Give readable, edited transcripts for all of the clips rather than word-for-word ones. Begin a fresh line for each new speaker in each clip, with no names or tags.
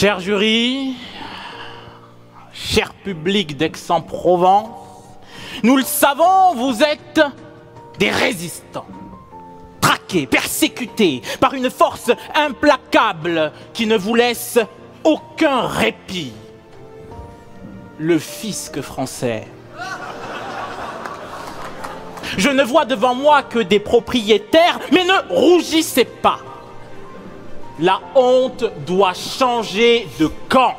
Cher jury, cher public d'Aix-en-Provence, nous le savons, vous êtes des résistants, traqués, persécutés par une force implacable qui ne vous laisse aucun répit. Le fisc français. Je ne vois devant moi que des propriétaires, mais ne rougissez pas. La honte doit changer de camp.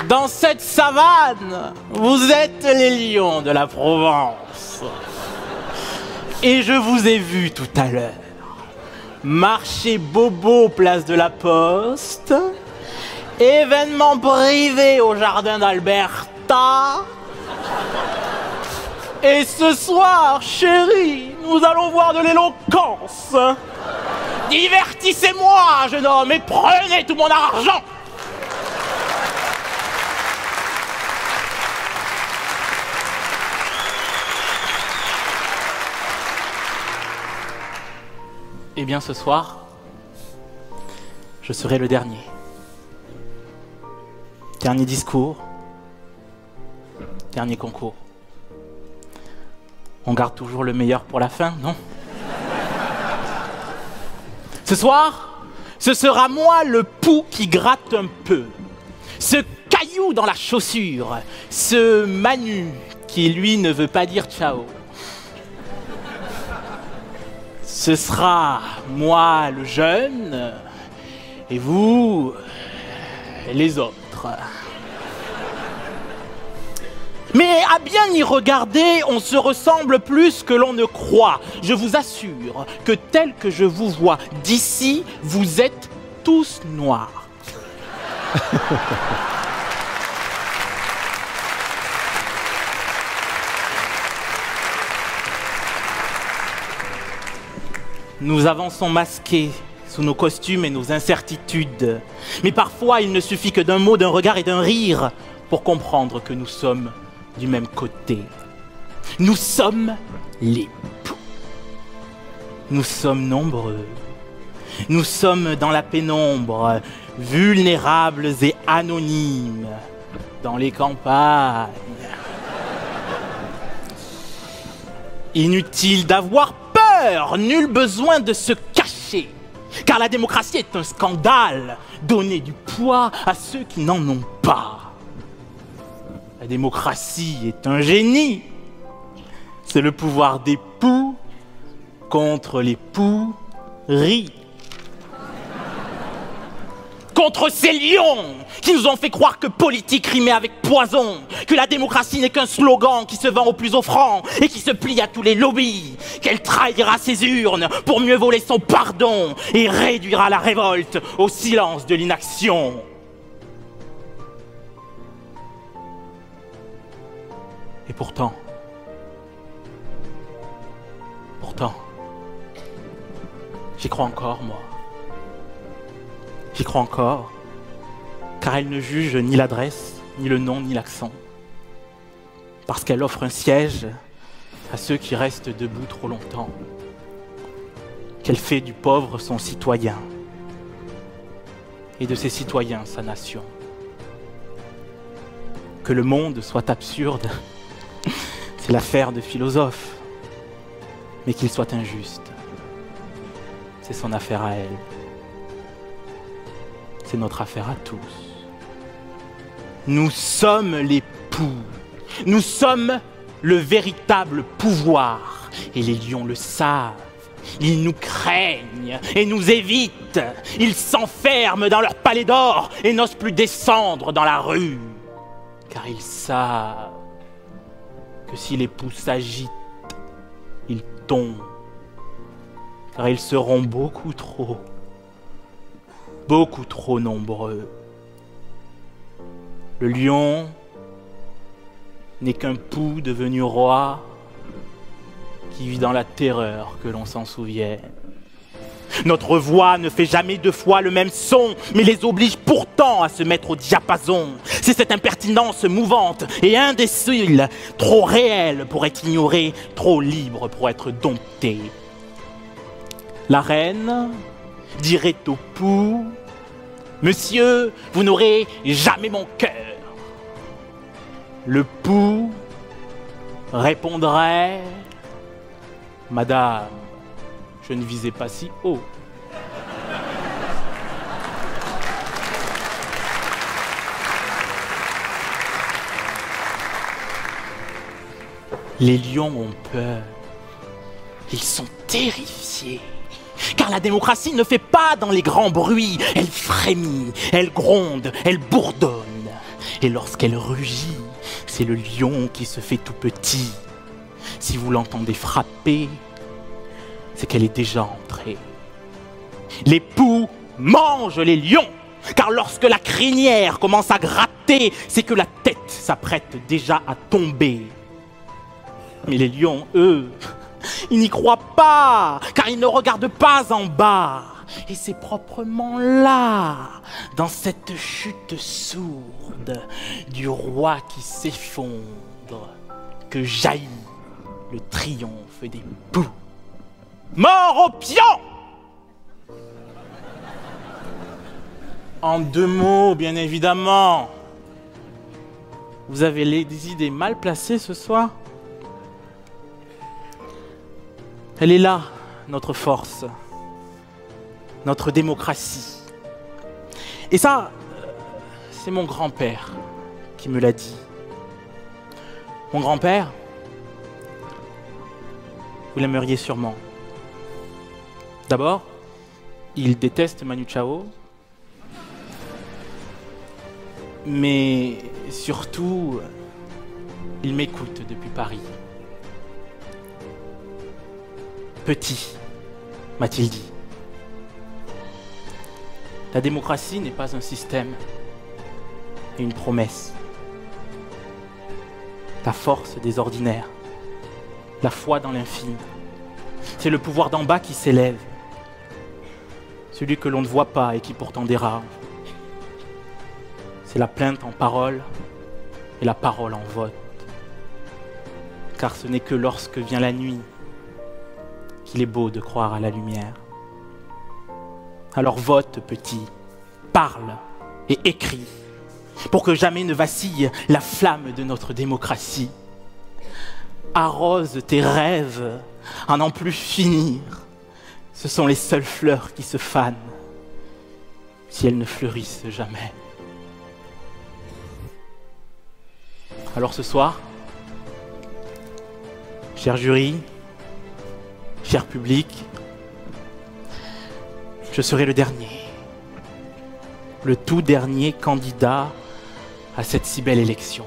Dans cette savane, vous êtes les lions de la Provence. Et je vous ai vu tout à l'heure marcher bobo place de la Poste, événement privé au jardin d'Alberta. Et ce soir, chérie, nous allons voir de l'éloquence. Divertissez-moi, jeune homme, et prenez tout mon argent. Eh bien, ce soir, je serai le dernier. Dernier discours, dernier concours. On garde toujours le meilleur pour la fin, non? Ce soir, ce sera moi le pouls qui gratte un peu. Ce caillou dans la chaussure, ce Manu qui, lui, ne veut pas dire ciao. Ce sera moi le jeune et vous les autres. Mais à bien y regarder, on se ressemble plus que l'on ne croit. Je vous assure que tel que je vous vois d'ici, vous êtes tous noirs. Nous avançons masqués sous nos costumes et nos incertitudes. Mais parfois, il ne suffit que d'un mot, d'un regard et d'un rire pour comprendre que nous sommes du même côté. Nous sommes les poux. Nous sommes nombreux. Nous sommes dans la pénombre, vulnérables et anonymes, dans les campagnes. Inutile d'avoir peur, nul besoin de se cacher, car la démocratie est un scandale, donner du poids à ceux qui n'en ont pas. La démocratie est un génie, c'est le pouvoir des poux contre les pourris. Contre ces lions qui nous ont fait croire que politique rimait avec poison, que la démocratie n'est qu'un slogan qui se vend au plus offrant et qui se plie à tous les lobbies, qu'elle trahira ses urnes pour mieux voler son pardon et réduira la révolte au silence de l'inaction. Et pourtant, j'y crois encore, moi. J'y crois encore, car elle ne juge ni l'adresse, ni le nom, ni l'accent. Parce qu'elle offre un siège à ceux qui restent debout trop longtemps. Qu'elle fait du pauvre son citoyen, et de ses citoyens sa nation. Que le monde soit absurde, c'est l'affaire de philosophes, mais qu'il soit injuste, c'est son affaire à elle. C'est notre affaire à tous. Nous sommes les poux. Nous sommes le véritable pouvoir. Et les lions le savent. Ils nous craignent et nous évitent. Ils s'enferment dans leur palais d'or et n'osent plus descendre dans la rue. Car ils savent que si les poux s'agitent, ils tombent. Car ils seront beaucoup trop nombreux. Le lion n'est qu'un poux devenu roi qui vit dans la terreur que l'on s'en souvienne. Notre voix ne fait jamais deux fois le même son, mais les oblige pourtant à se mettre au diapason. C'est cette impertinence mouvante et indécile, trop réelle pour être ignorée, trop libre pour être domptée. La reine dirait au pou: Monsieur, vous n'aurez jamais mon cœur. Le pou répondrait: Madame, je ne visais pas si haut. Les lions ont peur. Ils sont terrifiés. Car la démocratie ne fait pas dans les grands bruits. Elle frémit, elle gronde, elle bourdonne. Et lorsqu'elle rugit, c'est le lion qui se fait tout petit. Si vous l'entendez frapper, c'est qu'elle est déjà entrée. Les poux mangent les lions. Car lorsque la crinière commence à gratter, c'est que la tête s'apprête déjà à tomber. Mais les lions, eux, ils n'y croient pas, car ils ne regardent pas en bas. Et c'est proprement là, dans cette chute sourde du roi qui s'effondre, que jaillit le triomphe des poux. Mort aux pions! En 2 mots, bien évidemment. Vous avez des idées mal placées ce soir? Elle est là, notre force, notre démocratie. Et ça, c'est mon grand-père qui me l'a dit. Mon grand-père, vous l'aimeriez sûrement. D'abord, il déteste Manu Chao, mais surtout, il m'écoute depuis Paris. Petit, m'a-t-il dit. La démocratie n'est pas un système et une promesse. La force des ordinaires, la foi dans l'infini, c'est le pouvoir d'en bas qui s'élève, celui que l'on ne voit pas et qui pourtant dérange. C'est la plainte en parole et la parole en vote. Car ce n'est que lorsque vient la nuit qu'il est beau de croire à la lumière. Alors vote, petit, parle et écris, pour que jamais ne vacille la flamme de notre démocratie. Arrose tes rêves à n'en plus finir. Ce sont les seules fleurs qui se fanent, si elles ne fleurissent jamais. Alors ce soir, cher jury, cher public, je serai le dernier, le tout dernier candidat à cette si belle élection.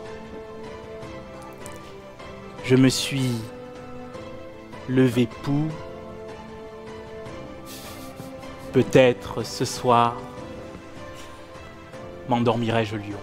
Je me suis levé pou. Peut-être ce soir m'endormirai-je lion.